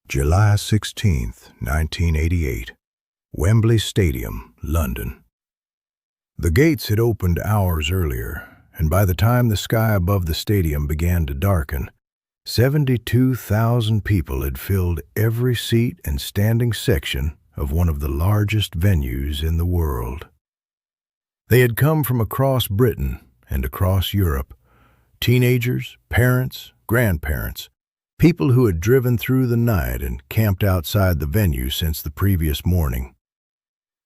July 16th, 1988. Wembley Stadium, London. The gates had opened hours earlier, and by the time the sky above the stadium began to darken, 72,000 people had filled every seat and standing section of one of the largest venues in the world. They had come from across Britain and across Europe, teenagers, parents, grandparents, people who had driven through the night and camped outside the venue since the previous morning.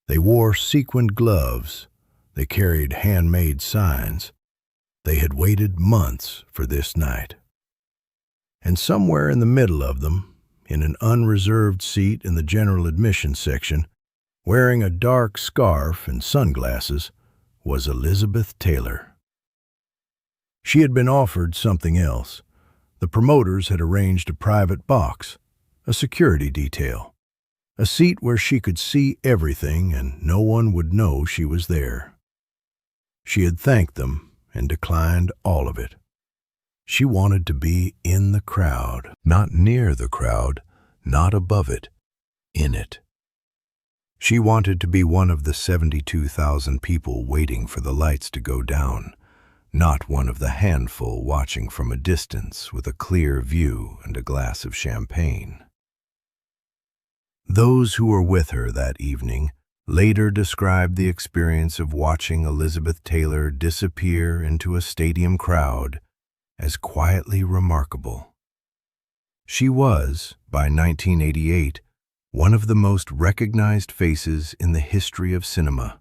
They wore sequined gloves. They carried handmade signs. They had waited months for this night. And somewhere in the middle of them, in an unreserved seat in the general admission section, wearing a dark scarf and sunglasses, was Elizabeth Taylor. She had been offered something else. The promoters had arranged a private box, a security detail, a seat where she could see everything and no one would know she was there. She had thanked them and declined all of it. She wanted to be in the crowd, not near the crowd, not above it, in it. She wanted to be one of the 72,000 people waiting for the lights to go down, not one of the handful watching from a distance with a clear view and a glass of champagne. Those who were with her that evening later described the experience of watching Elizabeth Taylor disappear into a stadium crowd as quietly remarkable. She was, by 1988, one of the most recognized faces in the history of cinema.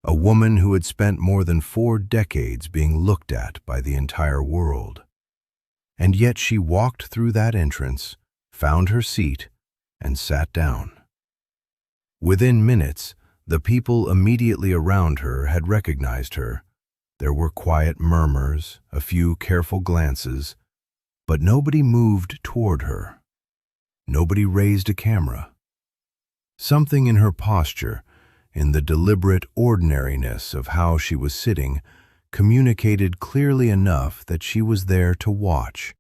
A woman who had spent more than 4 decades being looked at by the entire world. And yet she walked through that entrance, found her seat, and sat down. Within minutes, the people immediately around her had recognized her. There were quiet murmurs, a few careful glances, but nobody moved toward her. Nobody raised a camera. Something in her posture, in the deliberate ordinariness of how she was sitting, communicated clearly enough that she was there to watch,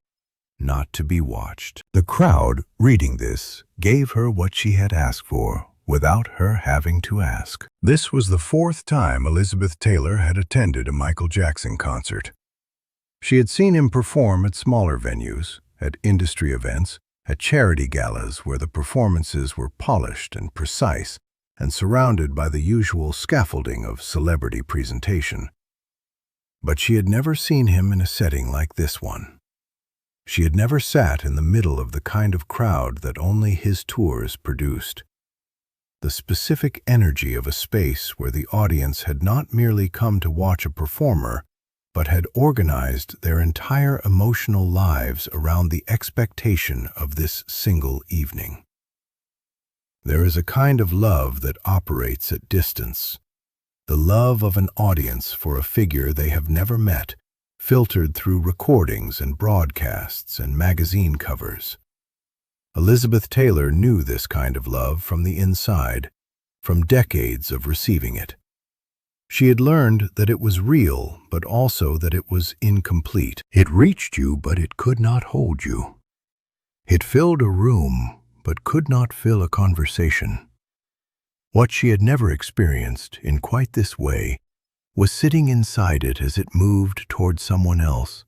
not to be watched. The crowd, reading this, gave her what she had asked for, without her having to ask. This was the 4th time Elizabeth Taylor had attended a Michael Jackson concert. She had seen him perform at smaller venues, at industry events, at charity galas where the performances were polished and precise, and surrounded by the usual scaffolding of celebrity presentation. But she had never seen him in a setting like this one. She had never sat in the middle of the kind of crowd that only his tours produced. The specific energy of a space where the audience had not merely come to watch a performer, but had organized their entire emotional lives around the expectation of this single evening. There is a kind of love that operates at distance, the love of an audience for a figure they have never met, filtered through recordings and broadcasts and magazine covers. Elizabeth Taylor knew this kind of love from the inside, from decades of receiving it. She had learned that it was real, but also that it was incomplete. It reached you, but it could not hold you. It filled a room, but could not fill a conversation. What she had never experienced in quite this way was sitting inside it as it moved toward someone else,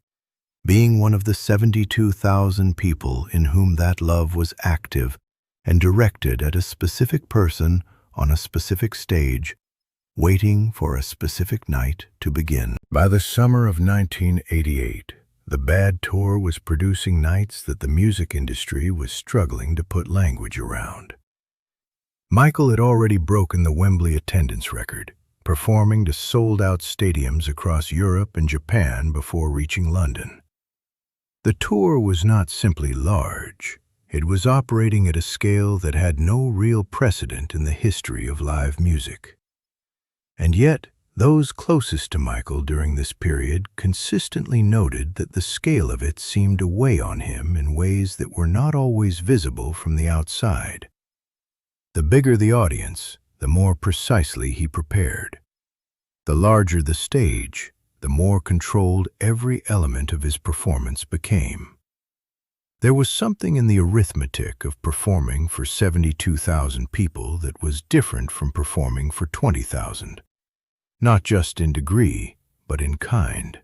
being one of the 72,000 people in whom that love was active and directed at a specific person on a specific stage, waiting for a specific night to begin. By the summer of 1988, the Bad Tour was producing nights that the music industry was struggling to put language around. Michael had already broken the Wembley attendance record, performing to sold-out stadiums across Europe and Japan before reaching London. The tour was not simply large. It was operating at a scale that had no real precedent in the history of live music. And yet, those closest to Michael during this period consistently noted that the scale of it seemed to weigh on him in ways that were not always visible from the outside. The bigger the audience, the more precisely he prepared. The larger the stage, the more controlled every element of his performance became. There was something in the arithmetic of performing for 72,000 people that was different from performing for 20,000, not just in degree, but in kind.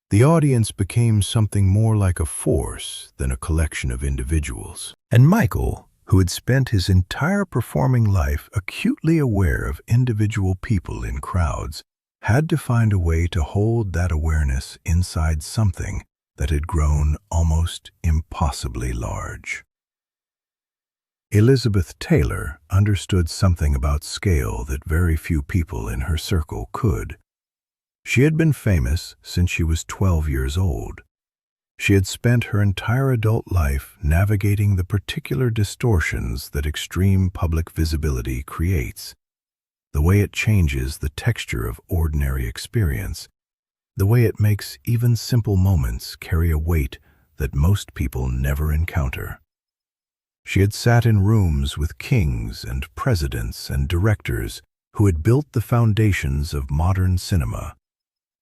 The audience became something more like a force than a collection of individuals. And Michael, who had spent his entire performing life acutely aware of individual people in crowds, had to find a way to hold that awareness inside something that had grown almost impossibly large. Elizabeth Taylor understood something about scale that very few people in her circle could. She had been famous since she was 12 years old. She had spent her entire adult life navigating the particular distortions that extreme public visibility creates, the way it changes the texture of ordinary experience, the way it makes even simple moments carry a weight that most people never encounter. She had sat in rooms with kings and presidents and directors who had built the foundations of modern cinema,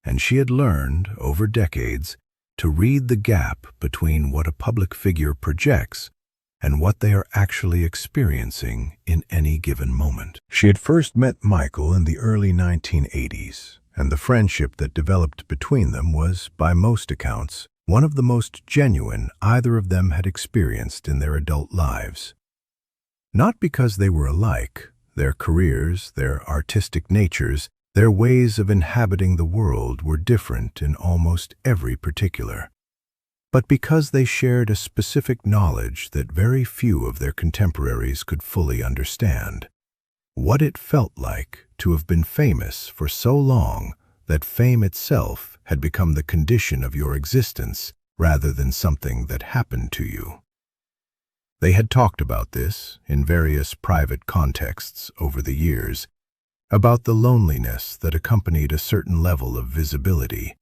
and she had learned, over decades, to read the gap between what a public figure projects and what they are actually experiencing in any given moment. She had first met Michael in the early 1980s, and the friendship that developed between them was, by most accounts, one of the most genuine either of them had experienced in their adult lives. Not because they were alike, their careers, their artistic natures, their ways of inhabiting the world were different in almost every particular, but because they shared a specific knowledge that very few of their contemporaries could fully understand. What it felt like to have been famous for so long that fame itself had become the condition of your existence rather than something that happened to you. They had talked about this in various private contexts over the years, about the loneliness that accompanied a certain level of visibility,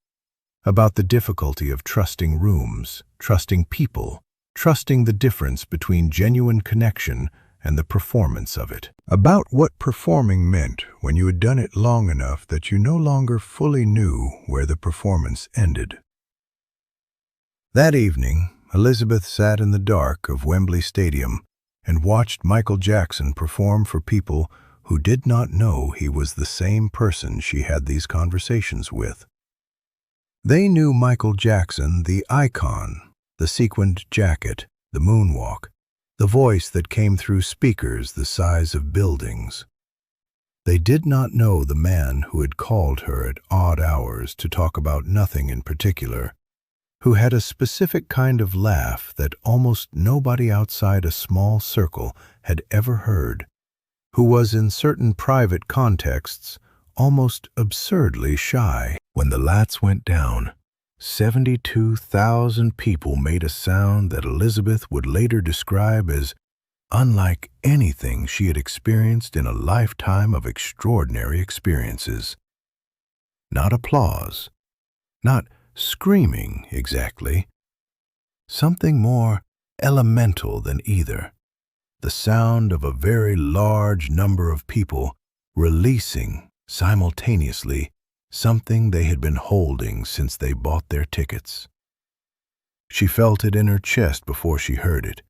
about the difficulty of trusting rooms, trusting people, trusting the difference between genuine connection and the performance of it, about what performing meant when you had done it long enough that you no longer fully knew where the performance ended. That evening, Elizabeth sat in the dark of Wembley Stadium and watched Michael Jackson perform for people who did not know he was the same person she had these conversations with. They knew Michael Jackson, the icon, the sequined jacket, the moonwalk, the voice that came through speakers the size of buildings. They did not know the man who had called her at odd hours to talk about nothing in particular, who had a specific kind of laugh that almost nobody outside a small circle had ever heard, who was in certain private contexts almost absurdly shy. When the lights went down, 72,000 people made a sound that Elizabeth would later describe as unlike anything she had experienced in a lifetime of extraordinary experiences. Not applause, not screaming exactly, something more elemental than either. The sound of a very large number of people releasing simultaneously something they had been holding since they bought their tickets. She felt it in her chest before she heard it,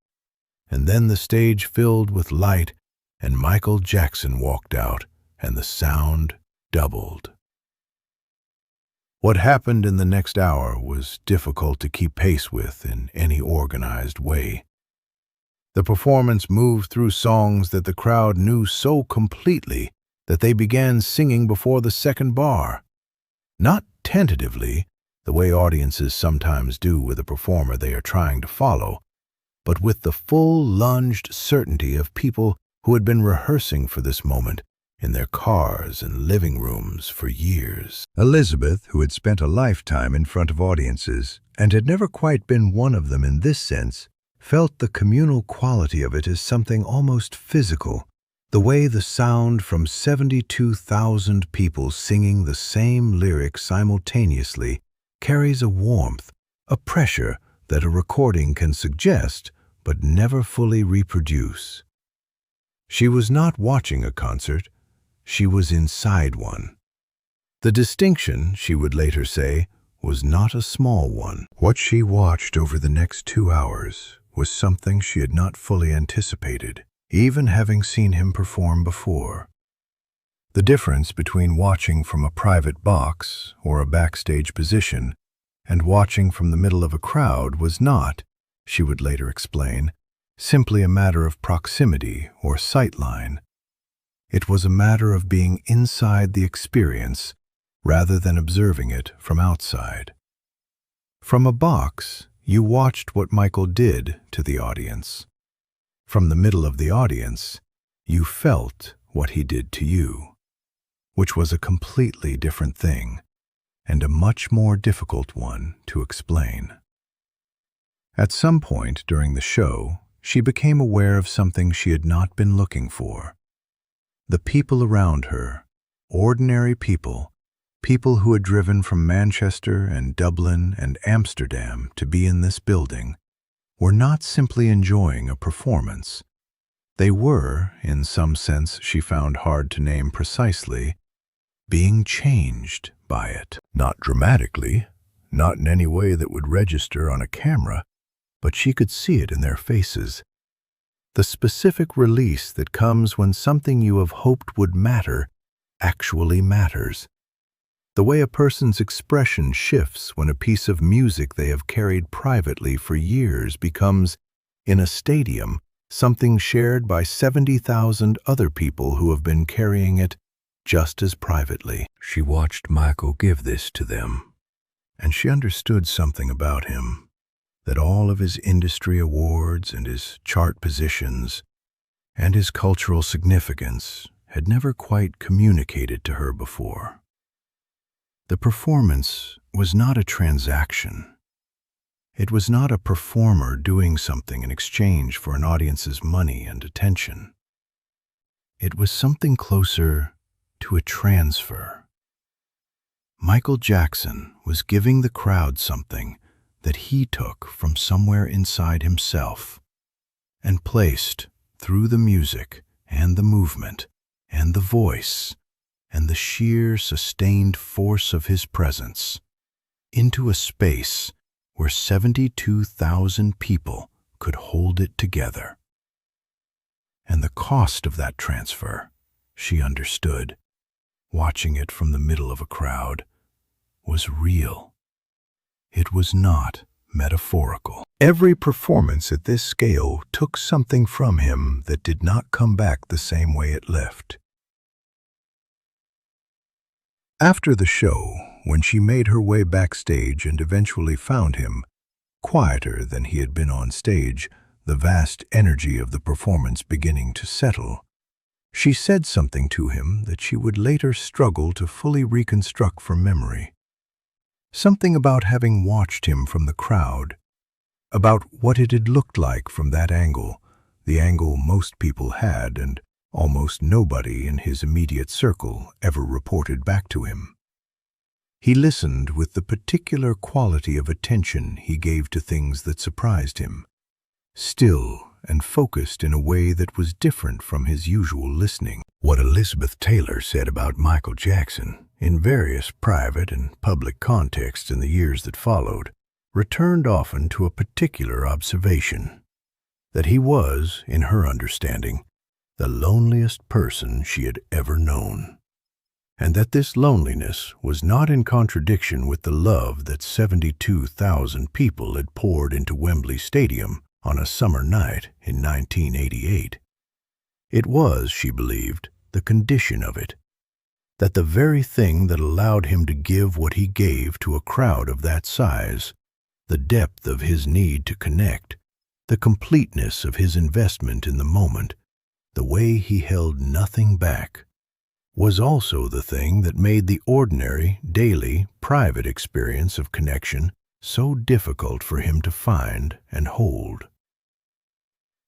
and then the stage filled with light and Michael Jackson walked out and the sound doubled. What happened in the next hour was difficult to keep pace with in any organized way. The performance moved through songs that the crowd knew so completely that they began singing before the second bar. Not tentatively, the way audiences sometimes do with a performer they are trying to follow, but with the full lunged certainty of people who had been rehearsing for this moment in their cars and living rooms for years. Elizabeth, who had spent a lifetime in front of audiences and had never quite been one of them in this sense, felt the communal quality of it as something almost physical, the way the sound from 72,000 people singing the same lyric simultaneously carries a warmth, a pressure that a recording can suggest but never fully reproduce. She was not watching a concert, she was inside one. The distinction, she would later say, was not a small one. What she watched over the next 2 hours was something she had not fully anticipated, even having seen him perform before. The difference between watching from a private box or a backstage position and watching from the middle of a crowd was not, she would later explain, simply a matter of proximity or sightline. It was a matter of being inside the experience rather than observing it from outside. From a box, you watched what Michael did to the audience. From the middle of the audience, you felt what he did to you, which was a completely different thing and a much more difficult one to explain. At some point during the show, she became aware of something she had not been looking for. The people around her, ordinary people, people who had driven from Manchester and Dublin and Amsterdam to be in this building, were not simply enjoying a performance. They were, in some sense she found hard to name precisely, being changed by it. Not dramatically, not in any way that would register on a camera, but she could see it in their faces. The specific release that comes when something you have hoped would matter actually matters. The way a person's expression shifts when a piece of music they have carried privately for years becomes, in a stadium, something shared by 70,000 other people who have been carrying it just as privately. She watched Michael give this to them, and she understood something about him, that all of his industry awards and his chart positions and his cultural significance had never quite communicated to her before. The performance was not a transaction. It was not a performer doing something in exchange for an audience's money and attention. It was something closer to a transfer. Michael Jackson was giving the crowd something that he took from somewhere inside himself and placed through the music and the movement and the voice and the sheer sustained force of his presence into a space where 72,000 people could hold it together. And the cost of that transfer, she understood, watching it from the middle of a crowd, was real. It was not metaphorical. Every performance at this scale took something from him that did not come back the same way it left. After the show, when she made her way backstage and eventually found him, quieter than he had been on stage, the vast energy of the performance beginning to settle, she said something to him that she would later struggle to fully reconstruct from memory. Something about having watched him from the crowd, about what it had looked like from that angle, the angle most people had and almost nobody in his immediate circle ever reported back to him. He listened with the particular quality of attention he gave to things that surprised him, still and focused in a way that was different from his usual listening. What Elizabeth Taylor said about Michael Jackson in various private and public contexts in the years that followed returned often to a particular observation, that he was, in her understanding, the loneliest person she had ever known, and that this loneliness was not in contradiction with the love that 72,000 people had poured into Wembley Stadium on a summer night in 1988. It was, she believed, the condition of it, that the very thing that allowed him to give what he gave to a crowd of that size, the depth of his need to connect, the completeness of his investment in the moment, the way he held nothing back, was also the thing that made the ordinary, daily, private experience of connection so difficult for him to find and hold.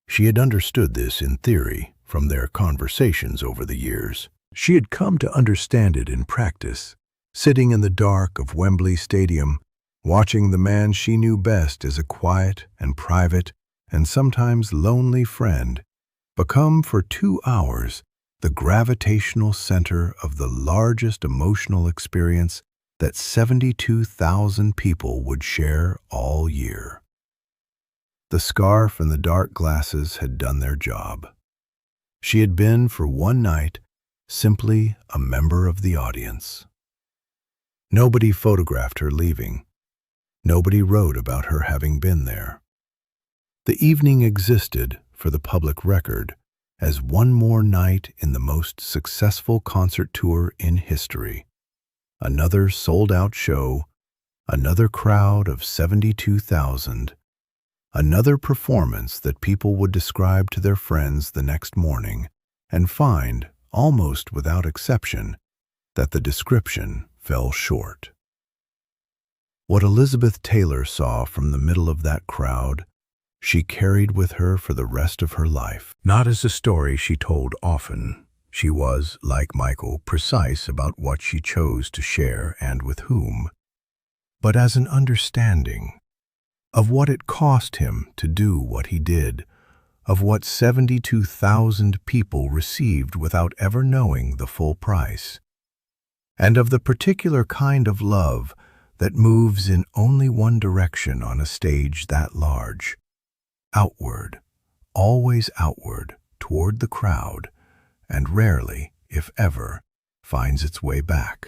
She had understood this in theory from their conversations over the years. She had come to understand it in practice, sitting in the dark of Wembley Stadium, watching the man she knew best as a quiet and private and sometimes lonely friend become for 2 hours the gravitational center of the largest emotional experience that 72,000 people would share all year. The scarf and the dark glasses had done their job. She had been, for one night, simply a member of the audience. Nobody photographed her leaving. Nobody wrote about her having been there. The evening existed, for the public record, as one more night in the most successful concert tour in history. Another sold-out show, another crowd of 72,000, another performance that people would describe to their friends the next morning and find, almost without exception, that the description fell short. What Elizabeth Taylor saw from the middle of that crowd, she carried with her for the rest of her life. Not as a story she told often. She was, like Michael, precise about what she chose to share and with whom, but as an understanding of what it cost him to do what he did, of what 72,000 people received without ever knowing the full price, and of the particular kind of love that moves in only one direction on a stage that large, outward, always outward, toward the crowd, and rarely, if ever, finds its way back.